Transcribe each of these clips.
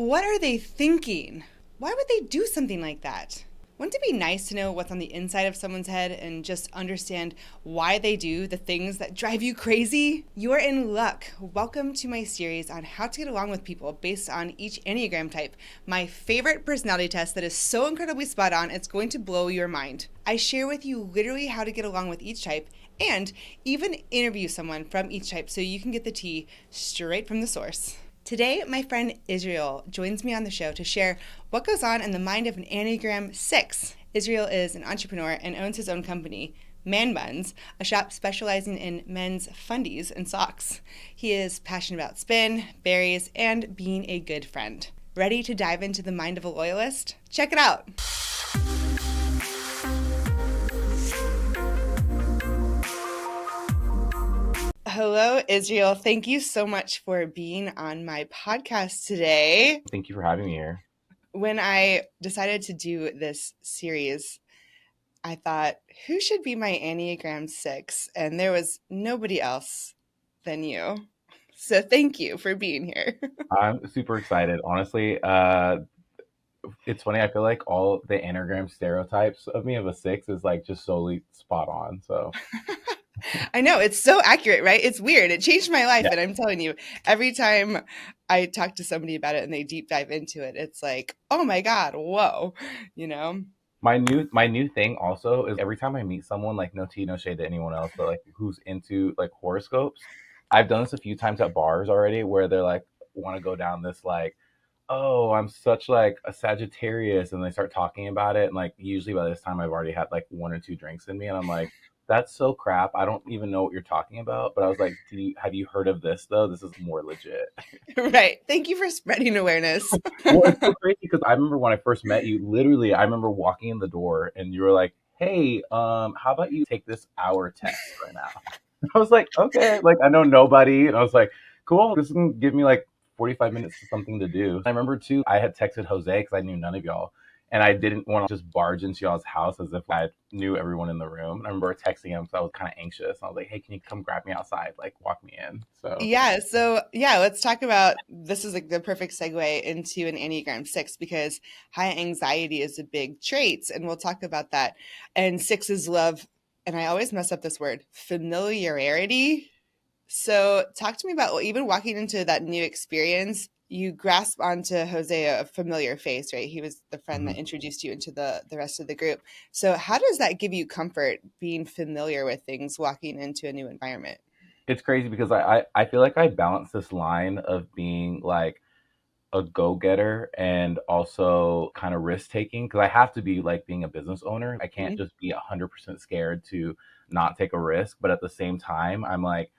what are they thinking? Why would they do something like that? Wouldn't it be nice to know what's on the inside of someone's head and just understand why they do the things that drive you crazy? You're in luck. Welcome to my series on how to get along with people based on each Enneagram type, my favorite personality test that is so incredibly spot on, it's going to blow your mind. I share with you literally how to get along with each type and even interview someone from each type so you can get the tea straight from the source. Today, my friend Israel joins me on the show to share what goes on in the mind of an Enneagram 6. Israel is an entrepreneur and owns his own company, Man Buns, a shop specializing in men's fundies and socks. He is passionate about spin, berries, and being a good friend. Ready to dive into the mind of a loyalist? Check it out! Hello, Israel. Thank you so much for being on my podcast today. Thank you for having me here. When I decided to do this series, I thought, who should be my Enneagram 6? And there was nobody else than you. So thank you for being here. I'm super excited. Honestly, it's funny. I feel like all the Enneagram stereotypes of me of a 6 is like just solely spot on. So I know, it's so accurate, right? It's weird. It changed my life. yeah. And I'm telling you, every time I talk to somebody about it and they deep dive into it, it's like, oh my God, whoa, you know? My new thing also is every time I meet someone, like no tea, no shade to anyone else, but like who's into like horoscopes. I've done this a few times at bars already where they're like want to go down this like, oh, I'm such like a Sagittarius, and they start talking about it, and like usually by this time I've already had like one or two drinks in me, and I'm like, that's so crap. I don't even know what you're talking about. But I was like, have you heard of this though? This is more legit. Right. Thank you for spreading awareness. Well, it's so crazy because I remember when I first met you, literally, I remember walking in the door and you were like, hey, how about you take this hour test right now? I was like, okay, like I know nobody. And I was like, cool, this is gonna give me like 45 minutes of something to do. I remember too, I had texted Jose because I knew none of y'all. And I didn't want to just barge into y'all's house as if I knew everyone in the room. And I remember texting him because I was kind of anxious. I was like, hey, can you come grab me outside? Like, walk me in. So Let's talk about this is like the perfect segue into an Enneagram 6 because high anxiety is a big trait, and we'll talk about that. And sixes love, and I always mess up this word, familiarity. So talk to me about even walking into that new experience. You grasp onto Jose, a familiar face, right? He was the friend that introduced you into the rest of the group. So how does that give you comfort being familiar with things walking into a new environment? it's crazy because I feel like I balance this line of being like a go-getter and also kind of risk-taking because I have to be like being a business owner. I can't just be 100% scared to not take a risk, but at the same time, I'm like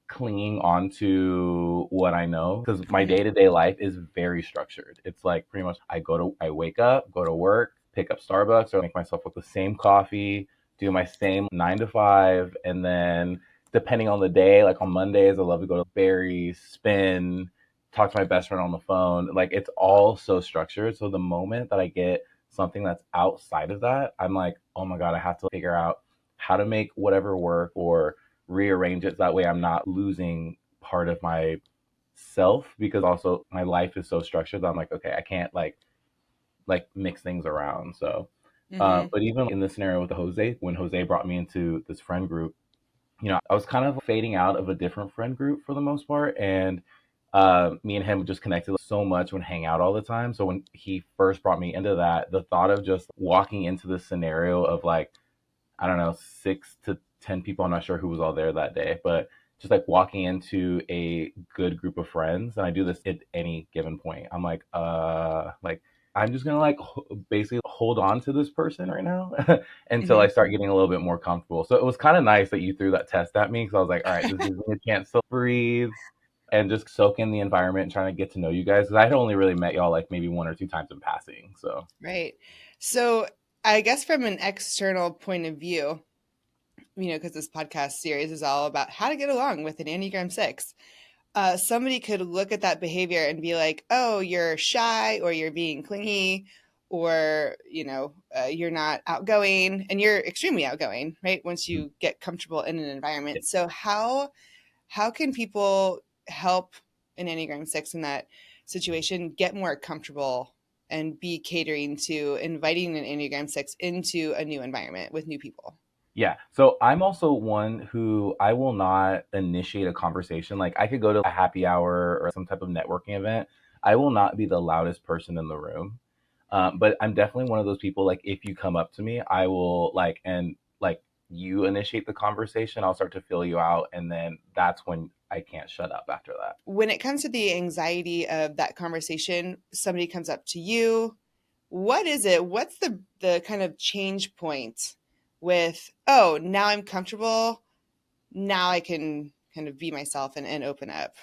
clinging on to what I know because my day-to-day life is very structured. It's like pretty much I wake up, go to work, pick up Starbucks or make myself with the same coffee, do my same 9 to 5, and then depending on the day, like on Mondays, I love to go to Barry's, spin, talk to my best friend on the phone. Like it's all so structured. So the moment that I get something that's outside of that, I'm like, oh my God, I have to figure out how to make whatever work or rearrange it so that way I'm not losing part of my self because also my life is so structured that I'm like, okay, I can't like mix things around. So but even in this scenario with the Jose, when Jose brought me into this friend group, I was kind of fading out of a different friend group for the most part. And me and him just connected so much when hang out all the time. So when he first brought me into that, the thought of just walking into this scenario of like, I don't know, 6 to 10 people, I'm not sure who was all there that day, but just like walking into a good group of friends. And I do this at any given point. I'm like, I'm just gonna like basically hold on to this person right now until I start getting a little bit more comfortable. So it was kind of nice that you threw that test at me because I was like, all right, this gives me a chance to breathe and just soak in the environment and trying to get to know you guys because I had only really met y'all like maybe 1 or 2 times in passing. So Right. So I guess from an external point of view, because this podcast series is all about how to get along with an Enneagram 6. Somebody could look at that behavior and be like, oh, you're shy or you're being clingy or, you're not outgoing, and you're extremely outgoing, right? Once you get comfortable in an environment. So how can people help an Enneagram 6 in that situation get more comfortable and be catering to inviting an Enneagram 6 into a new environment with new people? Yeah. So I'm also one who I will not initiate a conversation. Like I could go to a happy hour or some type of networking event. I will not be the loudest person in the room. But I'm definitely one of those people, like if you come up to me, I will like you initiate the conversation, I'll start to fill you out. And then that's when I can't shut up after that. When it comes to the anxiety of that conversation, somebody comes up to you. What is it? What's the kind of change point with, oh, now I'm comfortable. Now I can kind of be myself and open up.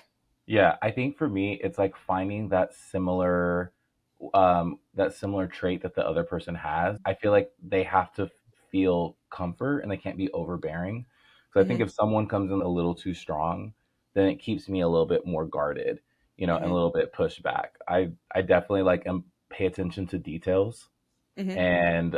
Yeah, I think for me, it's like finding that similar trait that the other person has. I feel like they have to feel comfort and they can't be overbearing. So I think Hmm. if someone comes in a little too strong, then it keeps me a little bit more guarded, and a Hmm. little bit pushed back. I definitely like pay attention to details. Hmm. And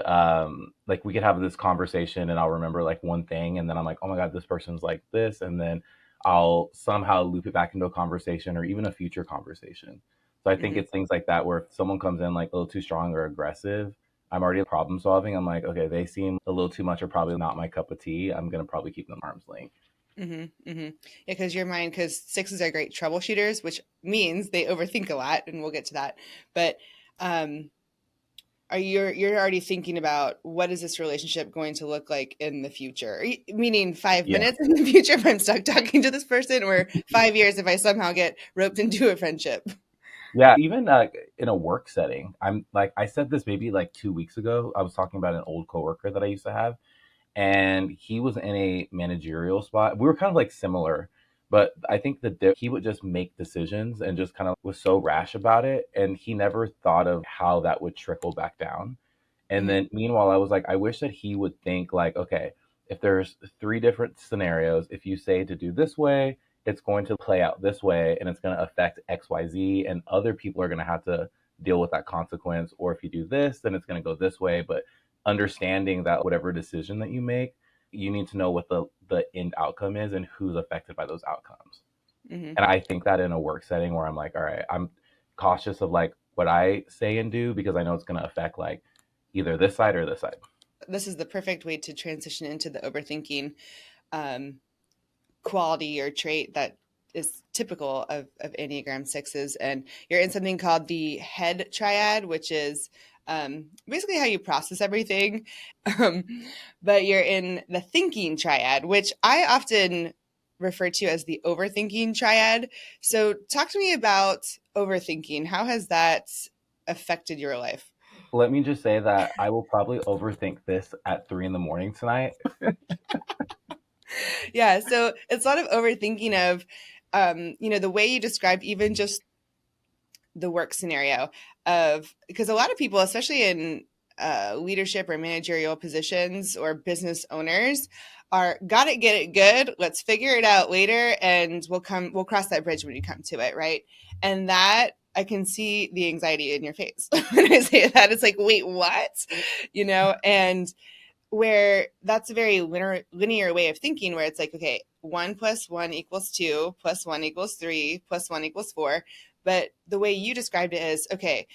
like we could have this conversation and I'll remember like one thing and then I'm like, oh my God, this person's like this. And then I'll somehow loop it back into a conversation or even a future conversation. So I think Hmm. it's things like that where if someone comes in like a little too strong or aggressive, I'm already problem solving. I'm like, okay, they seem a little too much or probably not my cup of tea. I'm gonna probably keep them arm's length. Hmm. Hmm. Yeah, because your mind, because sixes are great troubleshooters, which means they overthink a lot, and we'll get to that. But um, are you're already thinking about what is this relationship going to look like in the future? Meaning five Yeah. minutes in the future if I'm stuck talking to this person, or 5 years if I somehow get roped into a friendship. Yeah, even in a work setting, I'm like I said this maybe like 2 weeks ago. I was talking about an old coworker that I used to have, and he was in a managerial spot. We were kind of like similar, but I think he would just make decisions and just kind of was so rash about it, and he never thought of how that would trickle back down. And Hmm. then meanwhile, I was like, I wish that he would think like, okay, if there's three different scenarios, if you say to do this way, it's going to play out this way and it's going to affect XYZ and other people are going to have to deal with that consequence. Or if you do this, then it's going to go this way. But understanding that whatever decision that you make, you need to know what the end outcome is and who's affected by those outcomes. Hmm. And I think that in a work setting where I'm like, all right, I'm cautious of like what I say and do because I know it's going to affect like either this side or this side. This is the perfect way to transition into the overthinking um, quality or trait that is typical of Enneagram sixes. And you're in something called the head triad, which is basically how you process everything. Um, but you're in the thinking triad, which I often refer to as the overthinking triad. So, talk to me about overthinking. How has that affected your life? Let me just say that I will probably overthink this at 3 in the morning tonight. Yeah, so it's a lot of overthinking of, the way you described even just the work scenario of, because a lot of people, especially in leadership or managerial positions or business owners, are got it, get it good. Let's figure it out later, and we'll cross that bridge when you come to it, right? And that I can see the anxiety in your face when I say that. It's like, wait, what? And where that's a very linear way of thinking where it's like, okay, 1 + 1 = 2 +1 = 3 +1 = 4. But the way you described it is, okay,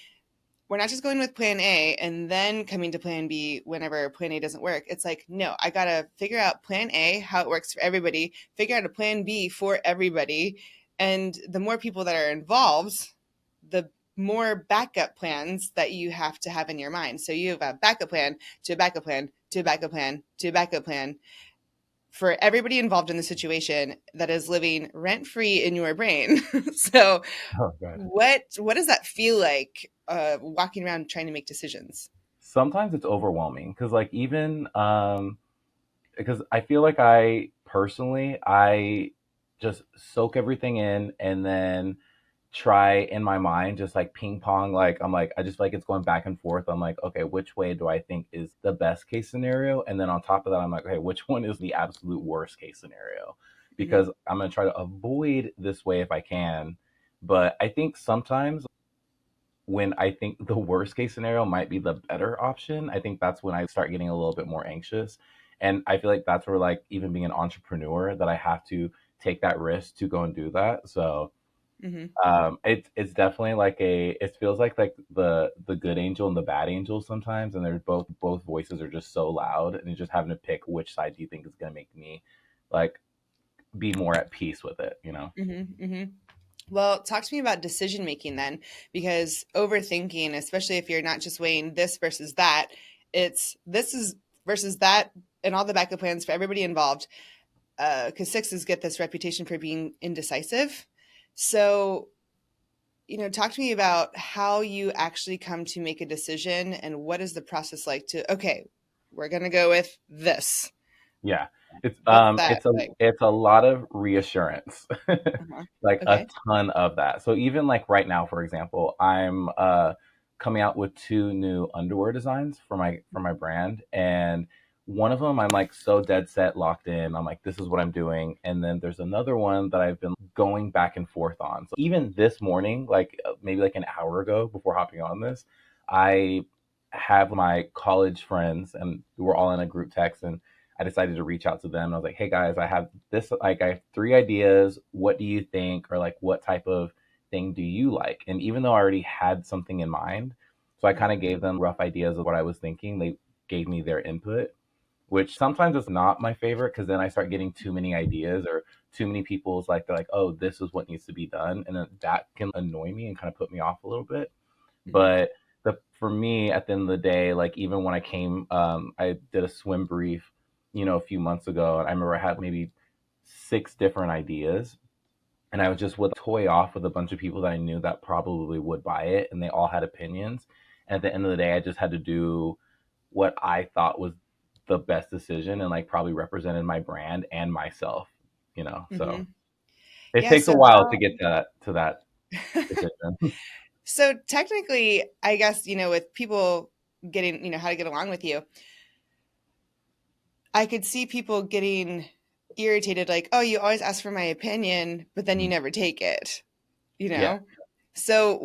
we're not just going with plan A and then coming to plan B whenever plan A doesn't work. It's like, no, I got to figure out plan A, how it works for everybody, figure out a plan B for everybody. And the more people that are involved, the more backup plans that you have to have in your mind. So you have a backup plan to a backup plan to a backup plan to a backup plan for everybody involved in the situation that is living rent free in your brain. So Oh, God. what does that feel like walking around trying to make decisions? Sometimes it's overwhelming because, like, even because I feel like I just soak everything in and then try in my mind just like ping pong like I'm like I just like it's going back and forth. I'm like, okay, which way do I think is the best case scenario? And then on top of that, I'm like, okay, which one is the absolute worst case scenario? Mm-hmm. Because I'm going to try to avoid this way if I can. But I think sometimes when I think the worst case scenario might be the better option, I think that's when I start getting a little bit more anxious. And I feel like that's where, like, even being an entrepreneur, that I have to take that risk to go and do that. So Mm-hmm. It's definitely like it feels like the good angel and the bad angel sometimes, and they're both voices are just so loud, and you're just having to pick which side do you think is gonna make me like be more at peace with it, you know? Mm-hmm. Mm-hmm. Well, talk to me about decision making then, because overthinking, especially if you're not just weighing this versus that, it's this is versus that, and all the backup plans for everybody involved. Because sixes get this reputation for being indecisive. So, talk to me about how you actually come to make a decision and what is the process like to, okay, we're going to go with this. Yeah. It's What's um that it's a like? it's a lot of reassurance. Uh-huh. Like a Okay. ton of that. So even like right now, for example, I'm coming out with two new underwear designs for my brand, and one of them I'm like so dead set locked in. I'm like, this is what I'm doing. And then there's another one that I've been going back and forth on. So even this morning, like maybe like an hour ago before hopping on this, I have my college friends and we're all in a group text, and I decided to reach out to them. I was like, hey guys, I have this, like, I have three ideas. What do you think? Or like, what type of thing do you like? And even though I already had something in mind, so I kind Mhm. of gave them rough ideas of what I was thinking. They gave me their input, which sometimes is not my favorite because then I start getting too many ideas or too many people's like, they're like, oh, this is what needs to be done. And then that can annoy me and kind of put me off a little bit. Mhm. But for me, at the end of the day, like even when I came, I did a swim brief, a few months ago, and I remember I had maybe six different ideas, and I was just would toy off with a bunch of people that I knew that probably would buy it, and they all had opinions. And at the end of the day, I just had to do what I thought was the best decision, and like probably represented my brand and myself, So Mhm. it Yeah. takes a So while to how? get to that decision. So technically, I guess, with people getting, how to get along with you, I could see people getting irritated, like, oh, you always ask for my opinion, but then you Mhm. never take it, you Yeah. know? So,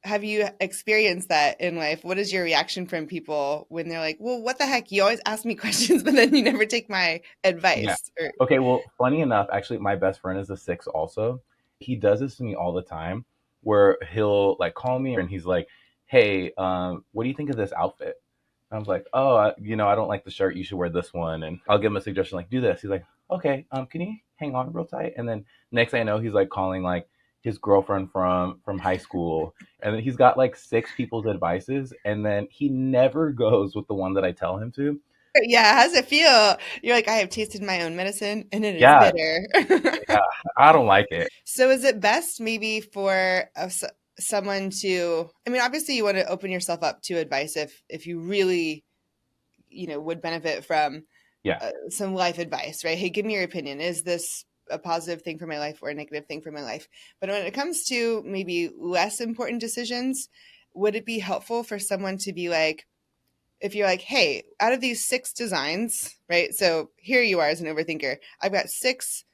have you experienced that in life? What is your reaction from people when they're like, well, what the heck? You always ask me questions, but then you never take my Yeah. advice. Or, Okay, well, funny enough, actually, my best friend is a six also. He does this to me all the time where he'll like call me and he's like, hey, what do you think of this outfit? I was like, oh, I don't like the shirt. You should wear this one. And I'll give him a suggestion, like, do this. He's like, okay, can you hang on real tight? And then next thing I know, he's like calling like his girlfriend from high school. And then he's got like six people's advices. And then he never goes with the one that I tell him to. yeah, how's it feel? You're like, I have tasted my own medicine and it is Yeah, bitter. yeah, I don't like it. So is it best maybe for someone to, I mean, obviously you want to open yourself up to advice if you really, would benefit from Yeah. some life advice, right? Hey, give me your opinion. Is this a positive thing for my life or a negative thing for my life? But when it comes to maybe less important decisions, would it be helpful for someone to be like, if you're like, hey, out of these six designs, right? So here you are as an overthinker. I've got six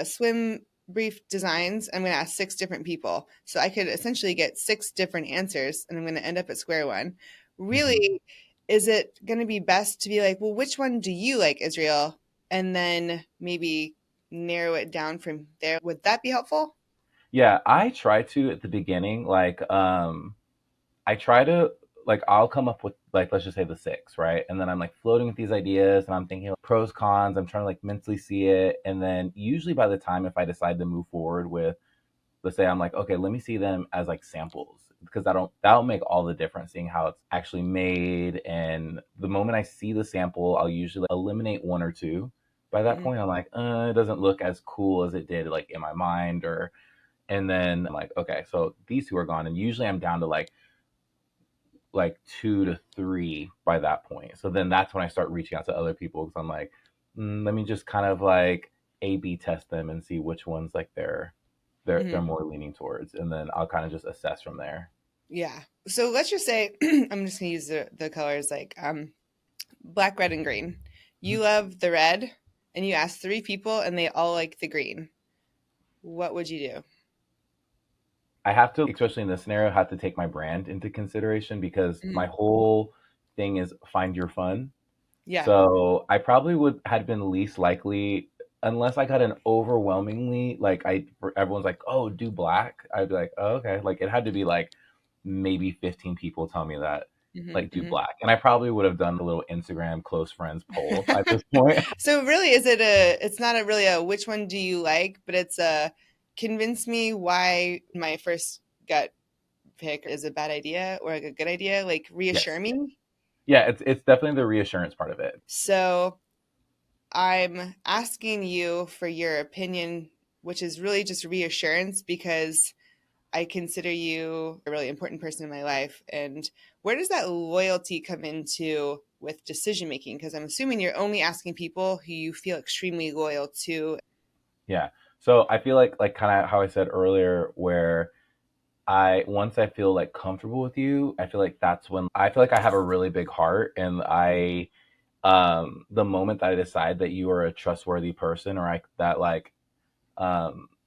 swim brief designs. I'm going to ask six different people. So I could essentially get six different answers and I'm going to end up at square one. Hmm. Really, is it going to be best to be like, well, which one do you like, Israel? And then maybe narrow it down from there. Would that be helpful? Yeah, I try to at the beginning, like, I try to like I'll come up with like let's just say the six, right? And then I'm like floating with these ideas and I'm thinking like, pros, cons, I'm trying to like mentally see it. And then usually by the time if I decide to move forward with, let's say I'm like, okay, let me see them as like samples because that'll make all the difference seeing how it's actually made. And the moment I see the sample, I'll usually eliminate one or two. By that Mhm. point, I'm like, it doesn't look as cool as it did like in my mind, or and then I'm like, okay, so these two are gone. And usually I'm down to like two to three by that point. So then that's when I start reaching out to other people because I'm like, let me just kind of like A/B test them and see which ones like they're Mhm. more leaning towards, and then I'll kind of just assess from there. Yeah. So let's just say I'm just gonna use the colors like black, red, and green. Mhm. You love the red, and you ask three people, and they all like the green. What would you do? I have to, especially in this scenario, have to take my brand into consideration because my Mhm. whole thing is find your fun. Yeah. So I probably would had been least likely. unless I got an overwhelmingly like everyone's like, oh, do black. I'd be like, oh, okay. Like it had to be like maybe 15 people tell me that like do Hmm. black, and I probably would have done a little Instagram close friends poll at this point. So really, it's not a really a which one do you like, but it's a convince me why my first gut pick is a bad idea or like a good idea, like reassure Yes, me. yeah, it's definitely the reassurance part of it. So I'm asking you for your opinion, which is really just reassurance because I consider you a really important person in my life. And where does that loyalty come into with decision making? Because I'm assuming you're only asking people who you feel extremely loyal to. Yeah. So I feel like kind of how I said earlier, where I once I feel like comfortable with you, I feel like that's when I feel like I have a really big heart, and I the moment that I decide that you are a trustworthy person, or that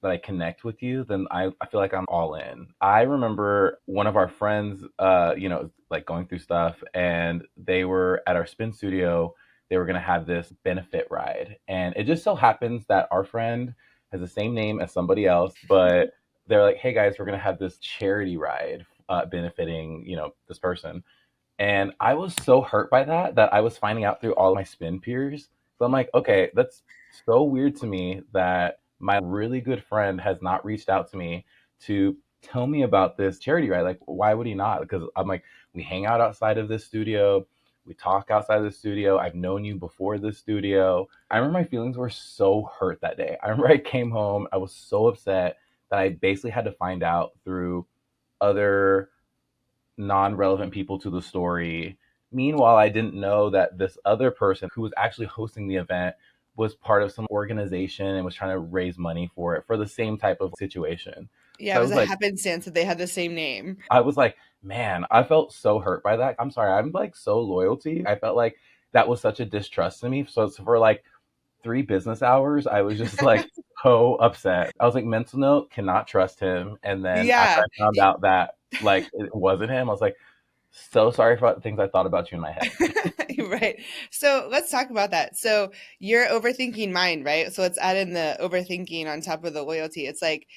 I connect with you, then I feel like I'm all in. I remember one of our friends, like going through stuff, and they were at our spin studio. They were going to have this benefit ride. And it just so happens that our friend has the same name as somebody else, but they're like, hey guys, we're going to have this charity ride benefiting, this person. And I was so hurt by that I was finding out through all my spin peers. So I'm like, okay, that's so weird to me that my really good friend has not reached out to me to tell me about this charity ride. Like, why would he not? Because I'm like, we hang out outside of this studio. We talk outside of the studio. I've known you before the studio. I remember my feelings were so hurt that day. I remember I came home. I was so upset that I basically had to find out through other non-relevant people to the story. Meanwhile, I didn't know that this other person who was actually hosting the event was part of some organization and was trying to raise money for it for the same type of situation. Yeah, So it was a happenstance that they had the same name. I was like, man, I felt so hurt by that. I'm sorry, I'm like so loyal to you. I felt like that was such a distrust to me. So for like 3 business hours, I was just like so upset. I was like, mental note, cannot trust him. And then after Yeah, I found out that like it wasn't him, I was like, so sorry for the things I thought about you in my head. right. So let's talk about that. So your overthinking mind, right? So let's add in the overthinking on top of the loyalty. It's like,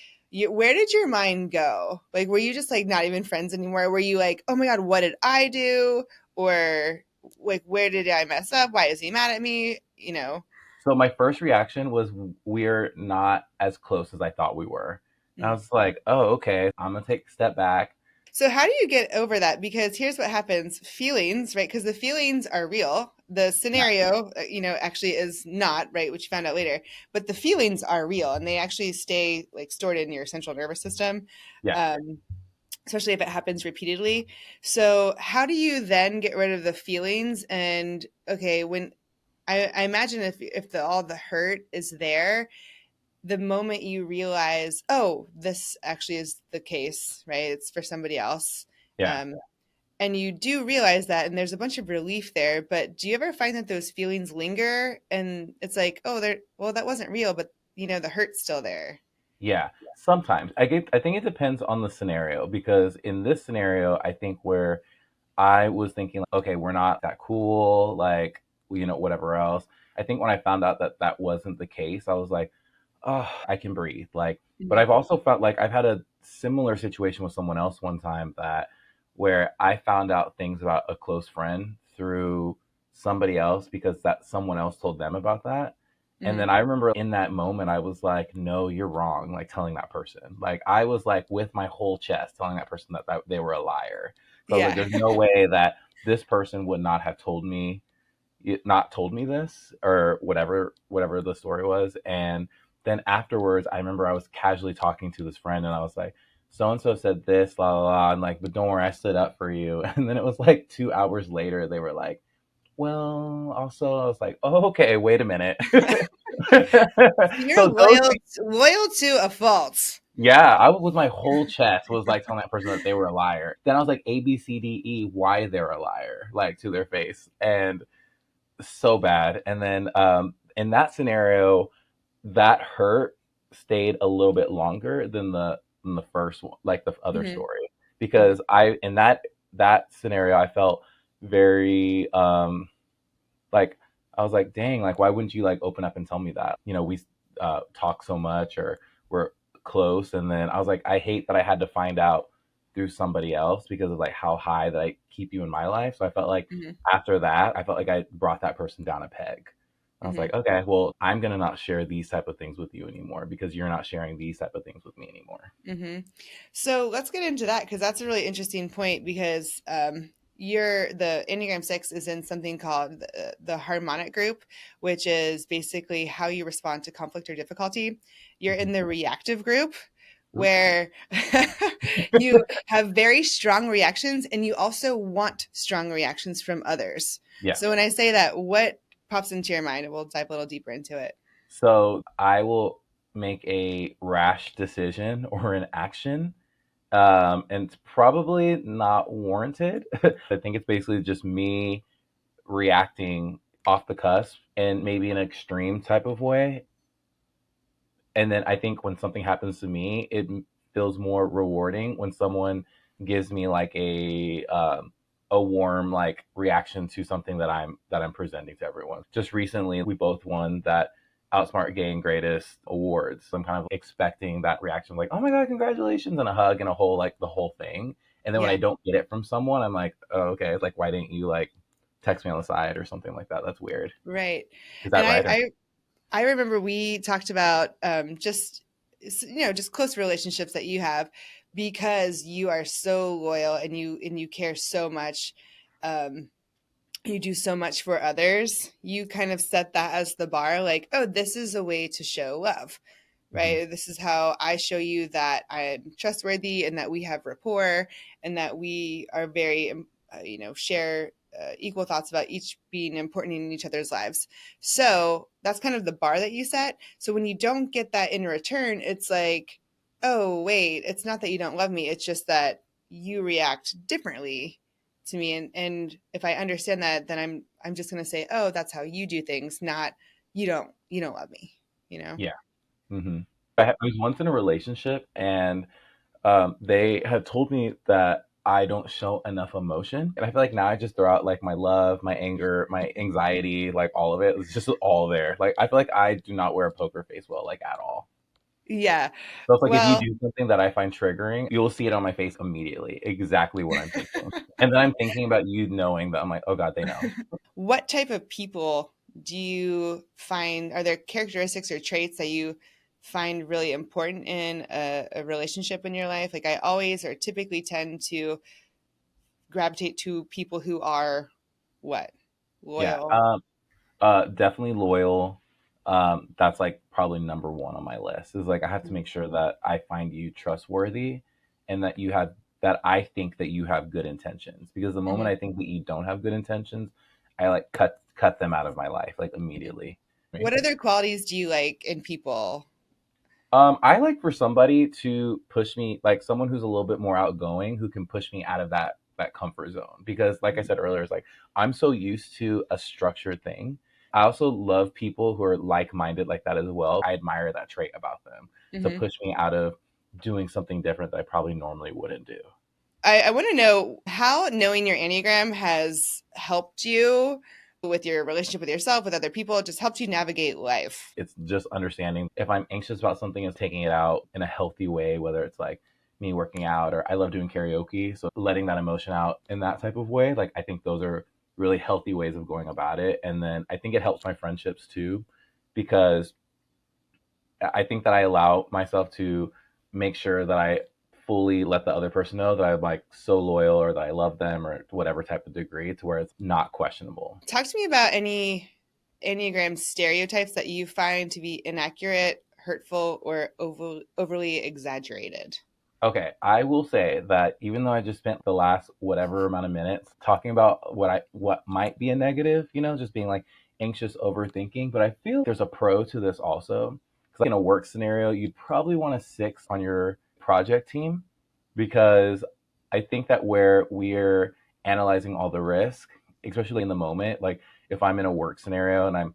where did your mind go? Like, were you just like not even friends anymore? Were you like, oh my God, what did I do? Or like, where did I mess up? Why is he mad at me? You know? So my first reaction was, we're not as close as I thought we were. And I Mm. was like, oh, okay, I'm gonna take a step back. So how do you get over that? Because here's what happens: feelings, right? Because the feelings are real. The Yeah, scenario, actually is not, right, which you found out later. But the feelings are real, and they actually stay like stored in your central nervous system, yeah. um, especially if it happens repeatedly. So how do you then get rid of the feelings? And okay, when I imagine if all the hurt is there, the moment you realize, oh, this actually is the case, right? It's for somebody else. Yeah. Um, and you do realize that, and there's a bunch of relief there. But do you ever find that those feelings linger and it's like, oh, well, that wasn't real, but the hurt's still there? Yeah, sometimes. I think it depends on the scenario, because in this scenario, I think where I was thinking like, okay, we're not that cool, like, whatever else. I think when I found out that that wasn't the case, I was like, oh, I can breathe. Like, but Mhm. I've also felt like I've had a similar situation with someone else one time, that where I found out things about a close friend through somebody else because that someone else told them about that. And then Mhm. I remember in that moment, I was like, no, you're wrong. Like telling that person, like I was like with my whole chest telling that person that they were a liar. So I was like, Yeah. there's no way that this person would not have not told me this, or whatever the story was. And then afterwards, I remember I was casually talking to this friend, and I was like, so and so said this, la la la, and like, but don't worry, I stood up for you. And then it was like 2 hours later, they were like, well, also, I was like, oh, okay, wait a minute. You're So those things, loyal to a fault. yeah, I was with my whole chest was like telling that person that they were a liar. Then I was like, A, B, C, D, E, why they're a liar, like to their face. And so bad. And then in that scenario, that hurt stayed a little bit longer than the first one, like the other Hmm. story, because I in that scenario I felt very like I was like, dang, like, why wouldn't you like open up and tell me that? We talk so much, or we're close. And then I was like, I hate that I had to find out through somebody else because of like how high that I keep you in my life. So I felt like Hmm. after that, I felt like I brought that person down a peg. I was Hmm. like, okay, well, I'm gonna not share these type of things with you anymore because you're not sharing these type of things with me anymore. Hmm. So let's get into that because that's a really interesting point because the Enneagram 6 is in something called the harmonic group, which is basically how you respond to conflict or difficulty. You're in Mhm. the reactive group Oops. where you have very strong reactions and you also want strong reactions from others. Yeah. So when I say that, what pops into your mind? And we'll dive a little deeper into it. So I will make a rash decision or an action, and it's probably not warranted. I think it's basically just me reacting off the cusp and maybe an extreme type of way. And then I think when something happens to me, it feels more rewarding when someone gives me like a warm like reaction to something that I'm presenting to everyone. Just recently, we both won that Outsmart Gay and Greatest awards. So I'm kind of expecting that reaction, like, "Oh my god, congratulations!" and a hug and a whole like the whole thing. And then when I Yeah, don't get it from someone, I'm like, "Oh, okay." It's like, why didn't you like text me on the side or something like that? That's weird. right. Is And that right? Or I remember we talked about just close relationships that you have because you are so loyal and you care so much. Um, you do so much for others. You kind of set that as the bar, like, oh, this is a way to show love, Mhm. right? This is how I show you that I'm trustworthy and that we have rapport and that we are very, share equal thoughts about each being important in each other's lives. So that's kind of the bar that you set. So when you don't get that in return, it's like, oh, wait, it's not that you don't love me. It's just that you react differently to me. And if I understand that, then I'm just going to say, oh, that's how you do things, not you don't love me, you know? Yeah. Hmm. I was once in a relationship, and they had told me that I don't show enough emotion, and I feel like now I just throw out like my love, my anger, my anxiety, like all of it. It's just all there. Like I feel like I do not wear a poker face well, like at all. Yeah. So it's like if you Well, do something that I find triggering, you'll see it on my face immediately, exactly what I'm thinking, and then I'm thinking about you knowing that I'm like, oh god, they know. what type of people do you find, are there characteristics or traits that you find really important in a relationship in your life? Like I always or typically tend to gravitate to people who are what? Yeah. Loyal. Definitely loyal. That's like probably number one on my list. Is like I have to make sure that I find you trustworthy, and that I think that you have good intentions. Because the moment Mhm. I think that you don't have good intentions, I like cut them out of my life like immediately. What other qualities do you like in people? I like for somebody to push me, like someone who's a little bit more outgoing, who can push me out of that comfort zone. Because, like I said earlier, it's like I'm so used to a structured thing. I also love people who are like minded like that as well. I admire that trait about them, to Hmm. push me out of doing something different that I probably normally wouldn't do. I want to know how knowing your Enneagram has helped you with your relationship with yourself, with other people, just helped you navigate life. It's just understanding if I'm anxious about something, is taking it out in a healthy way, whether it's like me working out, or I love doing karaoke. So letting that emotion out in that type of way, like I think those are really healthy ways of going about it. And then I think it helps my friendships too, because I think that I allow myself to make sure that I fully let the other person know that I'm like so loyal, or that I love them, or whatever type of degree, to where it's not questionable. Talk to me about any Enneagram stereotypes that you find to be inaccurate, hurtful, or overly exaggerated. Okay, I will say that even though I just spent the last whatever amount of minutes talking about what might be a negative, just being like anxious overthinking, but I feel there's a pro to this also. Because like in a work scenario, you'd probably want a 6 on your project team, because I think that where we're analyzing all the risk, especially in the moment, like if I'm in a work scenario and I'm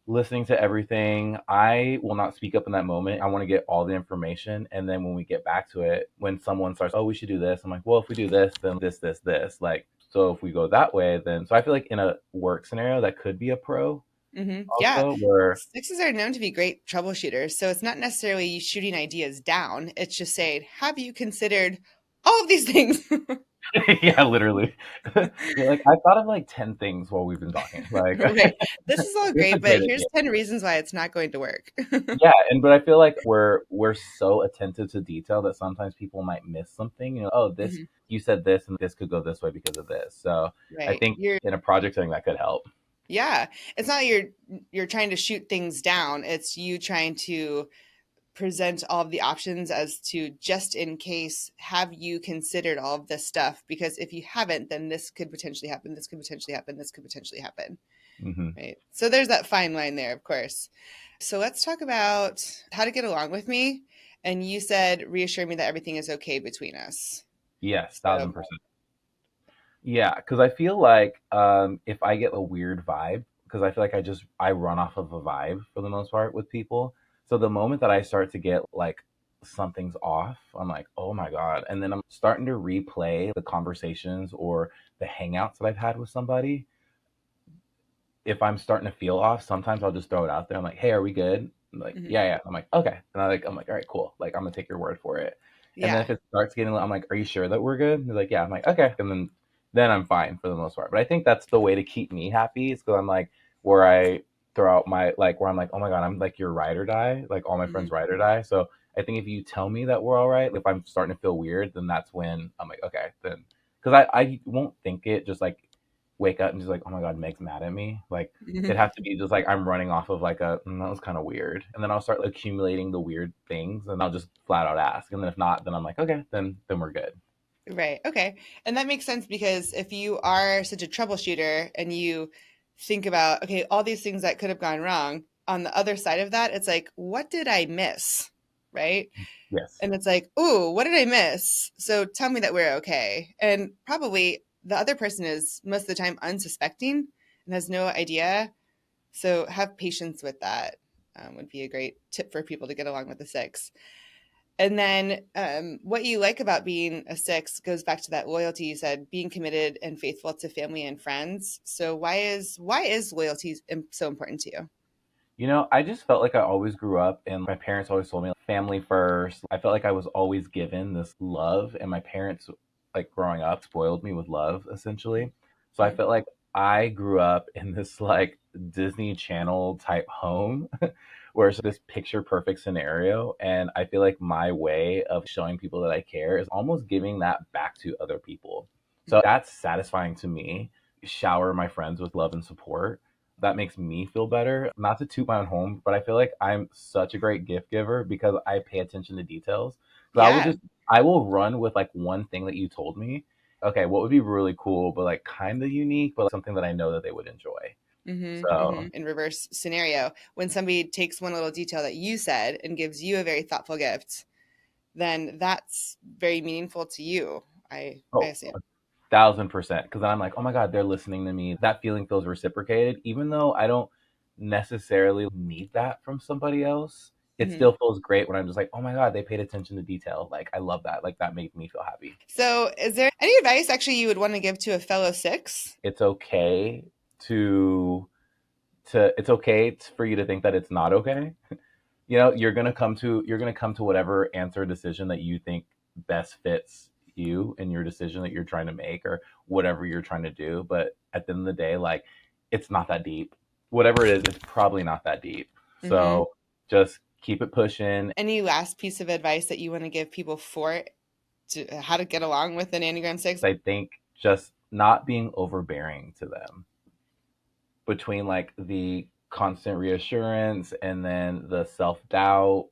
listening to everything, I will not speak up in that moment. I want to get all the information. And then when we get back to it, when someone starts, oh, we should do this, I'm like, well, if we do this, then this. Like, so if we go that way, then, so I feel like in a work scenario, that could be a pro. Yeah. also where Sixes are known to be great troubleshooters. So it's not necessarily shooting ideas down. It's just saying, have you considered all of these things? yeah, literally. You're like, I thought of like 10 things while we've been talking. Like, Right. This is all it's a great, but great here's idea. 10 reasons why it's not going to work. Yeah, and but I feel like we're so attentive to detail that sometimes people might miss something. You know, oh, this Mhm. you said this, and this could go this way because of this. So I Right. think in a project setting that could help. Yeah. It's not you're trying to shoot things down. It's you trying to present all of the options as to just in case, have you considered all of this stuff? Because if you haven't, then this could potentially happen, this could potentially happen, this could potentially happen. Hmm. Right. So there's that fine line there, of course. So let's talk about how to get along with me. And you said reassure me that everything is okay between us. Yes, So 1000%. Yeah, because I feel like if I get a weird vibe, because I feel like I run off of a vibe for the most part with people. So the moment that I start to get like something's off, I'm like, oh my God. And then I'm starting to replay the conversations or the hangouts that I've had with somebody. If I'm starting to feel off, sometimes I'll just throw it out there. I'm like, hey, are we good? I'm like, mhm. yeah, yeah. I'm like, okay. And I'm like, all right, cool. Like, I'm gonna take your word for it. And then Yeah. if it starts getting, I'm like, are you sure that we're good? They're like, yeah. I'm like, okay. And then I'm fine for the most part. But I think that's the way to keep me happy is because I'm like, where I throw out my like, where I'm like, oh my God, I'm like your ride or die. Like all my Mhm. friends ride or die. So I think if you tell me that we're all right, if I'm starting to feel weird, then that's when I'm like, okay, then because I won't think it just like wake up and just like, oh my God, Meg's mad at me. Like it Mhm. has to be just like I'm running off of like that was kind of weird. And then I'll start accumulating the weird things and I'll just flat out ask. And then if not, then I'm like, okay, then we're good. Right. Okay. And that makes sense because if you are such a troubleshooter and you think about, okay, all these things that could have gone wrong, on the other side of that, it's like, what did I miss? Right. Yes. And it's like, ooh, what did I miss? So tell me that we're okay. And probably the other person is most of the time unsuspecting and has no idea. So have patience with that, would be a great tip for people to get along with the six. And then what you like about being a six goes back to that loyalty you said, being committed and faithful to family and friends. So why is loyalty so important to you? You know, I just felt like I always grew up and my parents always told me like, family first. I felt like I was always given this love and my parents like growing up spoiled me with love essentially. So I Mhm. felt like I grew up in this like Disney Channel type home where it's this picture perfect scenario and I feel like my way of showing people that I care is almost giving that back to other people. So that's satisfying to me. Shower my friends with love and support that makes me feel better. Not to toot my own home, but I feel like I'm such a great gift giver because I pay attention to details. So Yeah. I will run with like one thing that you told me. Okay, what would be really cool, but like kind of unique, but something that I know that they would enjoy. So In reverse scenario, when somebody takes one little detail that you said and gives you a very thoughtful gift, then that's very meaningful to you. I oh, assume. 1000%. Because then I'm like, oh my God, they're listening to me. That feeling feels reciprocated. Even though I don't necessarily need that from somebody else, it Mhm. still feels great when I'm just like, oh my God, they paid attention to detail. Like, I love that. Like, that made me feel happy. So, is there any advice actually you would want to give to a fellow six? It's okay to, it's okay for you to think that it's not okay. You know, you're gonna come to whatever answer decision that you think best fits you and your decision that you're trying to make or whatever you're trying to do. But at the end of the day, like it's not that deep. Whatever it is, it's probably not that deep. Hmm. So just keep it pushing. Any last piece of advice that you want to give people for how to get along with an Enneagram six? I think just not being overbearing to them between like the constant reassurance and then the self doubt.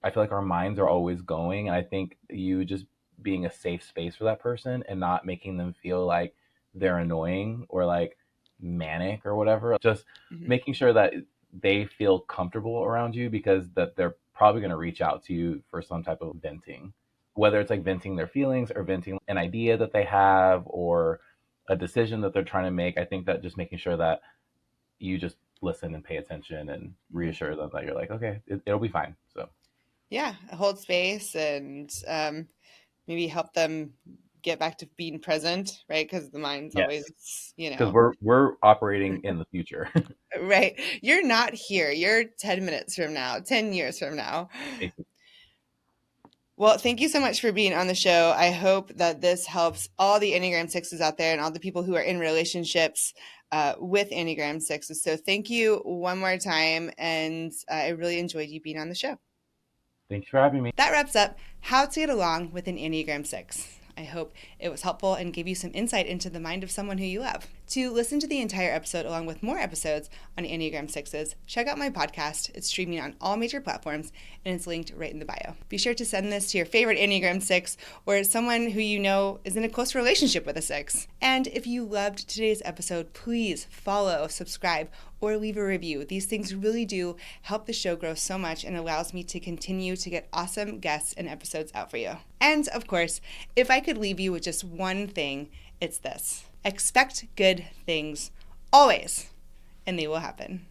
I feel like our minds are always going. And I think you just being a safe space for that person and not making them feel like they're annoying or like manic or whatever. Just Hmm. making sure that they feel comfortable around you because that they're probably going to reach out to you for some type of venting. Whether it's like venting their feelings or venting an idea that they have or a decision that they're trying to make. I think that just making sure that you just listen and pay attention and Hmm. reassure them that you're like, okay, it'll be fine. So Yeah, hold space and maybe help them get back to being present, right? Because the mind's Yes, always, because we're operating in the future. right. You're not here. You're 10 minutes from now, 10 years from now. Basically. Well, thank you so much for being on the show. I hope that this helps all the Enneagram Sixes out there and all the people who are in relationships with Enneagram Sixes. So thank you one more time. And I really enjoyed you being on the show. Thanks for having me. That wraps up How to Get Along with an Enneagram 6. I hope it was helpful and gave you some insight into the mind of someone who you love. To listen to the entire episode along with more episodes on Enneagram 6s, check out my podcast. It's streaming on all major platforms and it's linked right in the bio. Be sure to send this to your favorite Enneagram 6 or someone who you know is in a close relationship with a 6. And if you loved today's episode, please follow, subscribe, or leave a review. These things really do help the show grow so much and allows me to continue to get awesome guests and episodes out for you. And of course, if I could leave you with just one thing, it's this. Expect good things always, and they will happen.